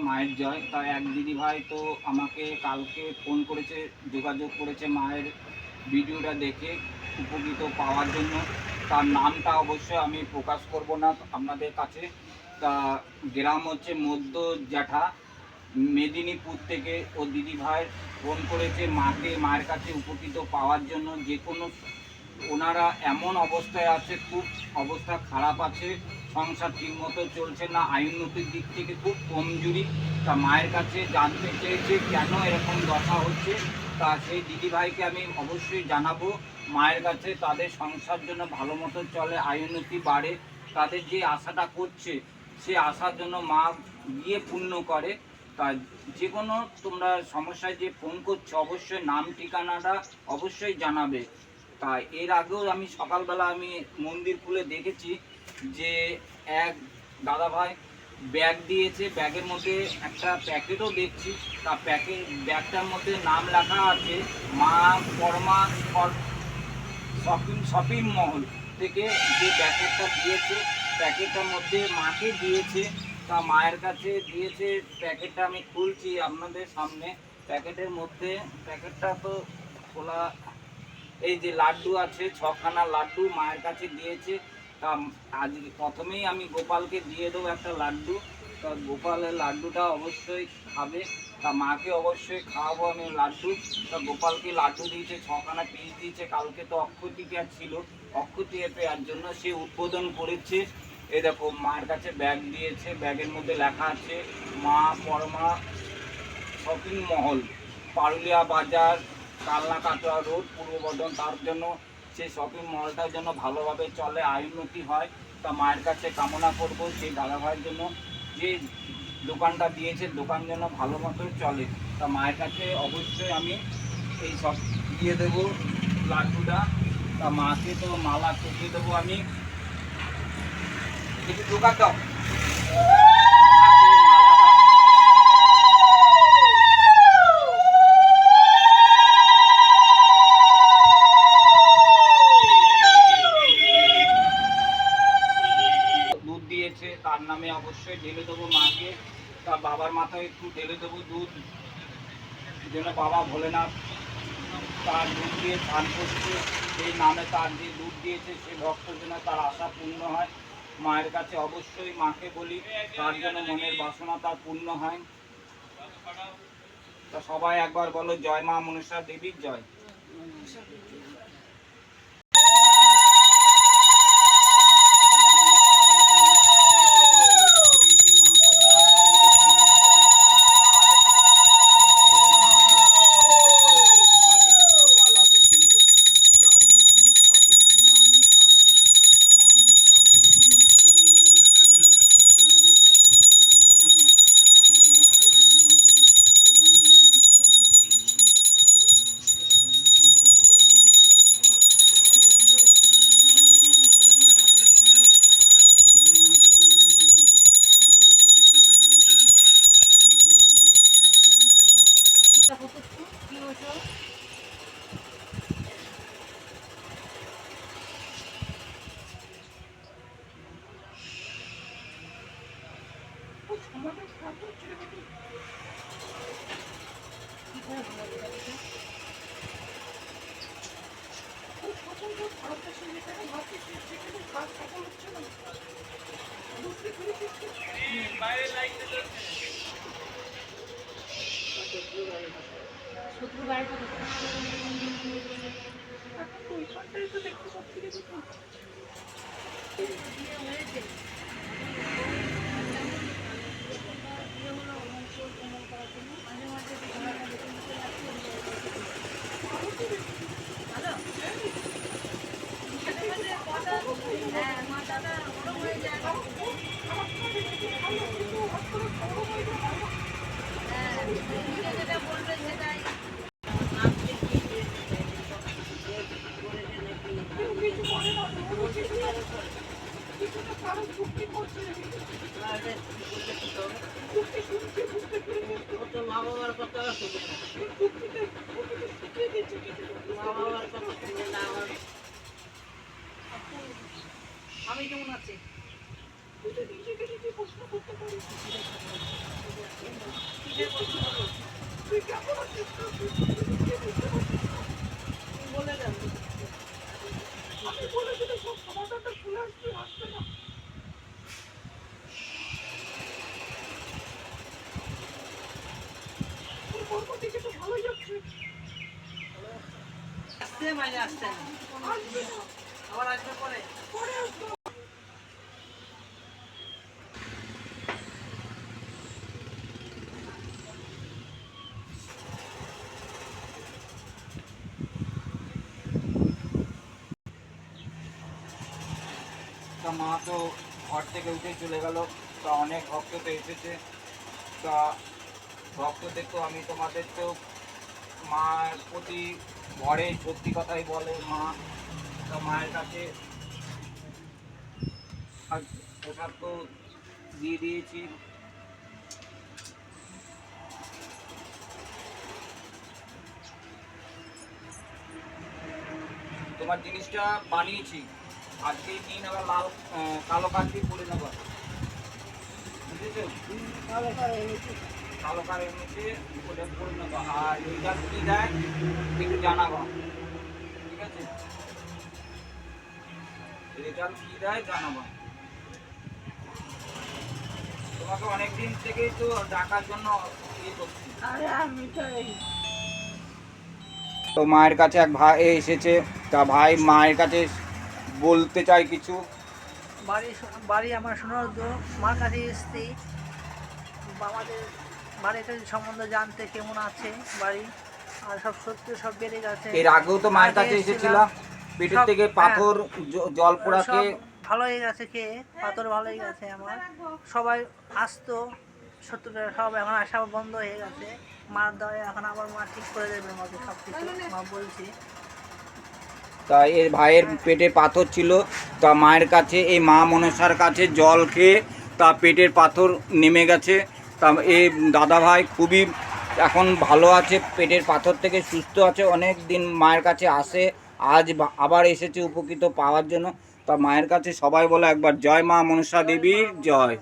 মায়ের জয়। তা এক দিদিভাই তো আমাকে কালকে ফোন করেছে, যোগাযোগ করেছে মায়ের ভিডিওটা দেখে উপকৃত পাওয়ার জন্য। তার নামটা অবশ্যই আমি প্রকাশ করব না আপনাদের কাছে। তা গ্রাম হচ্ছে মধ্য জ্যাঠা, মেদিনীপুর থেকে ও দিদিভাই ফোন করেছে মায়ের কাছে উপকৃত পাওয়ার জন্য। যে কোনো ওনারা এমন অবস্থায় আছে, খুব অবস্থা খারাপ আছে, সংসার ঠিকমতো চলছে না, আইননতির দিক থেকে খুব কমজোরি। তা মায়ের কাছে জানতে চেয়েছে কেন এরকম দশা হচ্ছে। তা সেই দিদিভাইকে আমি অবশ্যই জানাবো মায়ের কাছে তাদের সংসার জন্য ভালো মতো চলে, আইনতি বাড়ে, তাদের যে আশাটা করছে সে আশার জন্য মা গিয়ে পূর্ণ করে। তা যে কোনো তোমরা সমস্যায় যে ফোন করছো অবশ্যই নাম ঠিকানাটা অবশ্যই জানাবে। তা এর আগেও আমি সকালবেলা আমি মন্দির খুলে দেখেছি যে এক দাদাভাই ব্যাগ দিয়েছে, ব্যাগের মধ্যে একটা প্যাকেটও দেখছি। তা ব্যাগটার মধ্যে নাম লেখা আছে মা পরমা শপিং মল থেকে। যে প্যাকেটটা দিয়েছে প্যাকেটটার মধ্যে মাকে দিয়েছে, তা মায়ের কাছে দিয়েছে। প্যাকেটটা আমি খুলছি আপনাদের সামনে। প্যাকেটের মধ্যে প্যাকেটটা তো খোলা, এই যে লাড্ডু আছে, 6খানা লাড্ডু মায়ের কাছে দিয়েছে। তা আজ প্রথমেই আমি গোপালকে দিয়ে দেবো একটা লাড্ডু। তা গোপালের লাড্ডুটা অবশ্যই খাবে। তা মাকে অবশ্যই খাওয়াবো আমি লাড্ডু। তা গোপালকে লাড্ডু দিয়েছে, 6খানা পিস দিয়েছে। কালকে তো অক্ষয় তৃতীয়া ছিল, অক্ষয় তৃতীয়ার জন্য সে উদ্বোধন করেছে। এ দেখো মায়ের কাছে ব্যাগ দিয়েছে, ব্যাগের মধ্যে লেখা আছে মা পরমা শপিং মহল, পারুলিয়া বাজার, কালনা কাটোয়া রোড, পূর্ব বর্ধমান। তার জন্য সেই শপিং মলটার জন্য ভালোভাবে চলে, আয়োন্নতি হয়। তা মায়ের কাছে কামনা করব সেই দাদাভাইয়ের জন্য যে দোকানটা দিয়েছে দোকান যেন ভালো মতো চলে। তা মায়ের কাছে অবশ্যই আমি এই সব দিয়ে দেবো লাড্ডুটা। তা মাকে তো মালা চুকিয়ে দেবো আমি, একটু দোকান দাও। তার নামে অবশ্যই ঢেলে দেবো মাকে। তার বাবার মাথায় একটু ঢেলে দেবো দুধ, যেন বাবা ভোলেনাথ তার দুধ দিয়ে স্নান করছে। সেই নামে তার যে দুধ দিয়েছে সে ভক্ত যেন তার আশা পূর্ণ হয়। মায়ের কাছে অবশ্যই মাকে বলি তার জন্য মনের বাসনা তার পূর্ণ হয়। তা সবাই একবার বলো জয় মা মনসা দেবীর জয়। মা বাবার কথা আমি কেমন আছি প্রশ্ন করতে পারি। আবার আসবে পরে। তা মা তো ঘর থেকে উঠে চলে গেল। তা অনেক ভক্ত তো এসেছে। তা ভক্তদের তো আমি তোমাদের তো মার প্রতি ঘরে সত্যি কথাই বলে মা। তা মায়ের কাছে প্রসাদ তো দিয়ে দিয়েছি। তোমার জিনিসটা বানিয়েছি, আজকেই দিন আবার লাল কালো কাজ দিয়ে করে নেবো, বুঝেছো? কালো কার এনেছে ওটা করে নেবো। আর রেজাল্ট কী দেয় একটু জানাবো, ঠিক আছে? রেজাল্ট কী দেয় জানাবো। তোমাকে অনেকদিন থেকেই তো ডাকার জন্য ইয়ে করছি। তো মায়ের কাছে এক ভাই এসেছে। তা ভাই মায়ের কাছে বলতে চাই কিছু। বাড়ি আমার সোনারদ, মার কাছে এসছি আমাদের বাড়িতে সম্বন্ধে জানতে কেমন আছে বাড়ি, আর সব সত্যি সব বেড়ে গেছে। এর আগেও তো মায়ের কাছে এসেছিলাম, পেটের থেকে পাথর জল পোড়াকে ভালো হয়ে গেছে, খেয়ে পাথর ভালো হয়ে গেছে আমার। সবাই আসতো শত্রুরা, সব এখন আসা বন্ধ হয়ে গেছে। মার দয়ে এখন আবার মা ঠিক করে দেবে আমাকে সব কিছু, মা বলছি। তা এর ভাইয়ের পেটে পাথর ছিল। তা মায়ের কাছে এই মা মনসার কাছে জল খেয়ে তা পেটের পাথর নেমে গেছে। তা এই দাদা ভাই খুবই এখন ভালো আছে, পেটের পাথর থেকে সুস্থ আছে। অনেক দিন মায়ের কাছে আসে, আজ আবার এসেছে উপকৃত পাওয়ার জন্য। তা মায়ের কাছে সবাই বলে একবার জয় মা মনসা দেবীর জয়।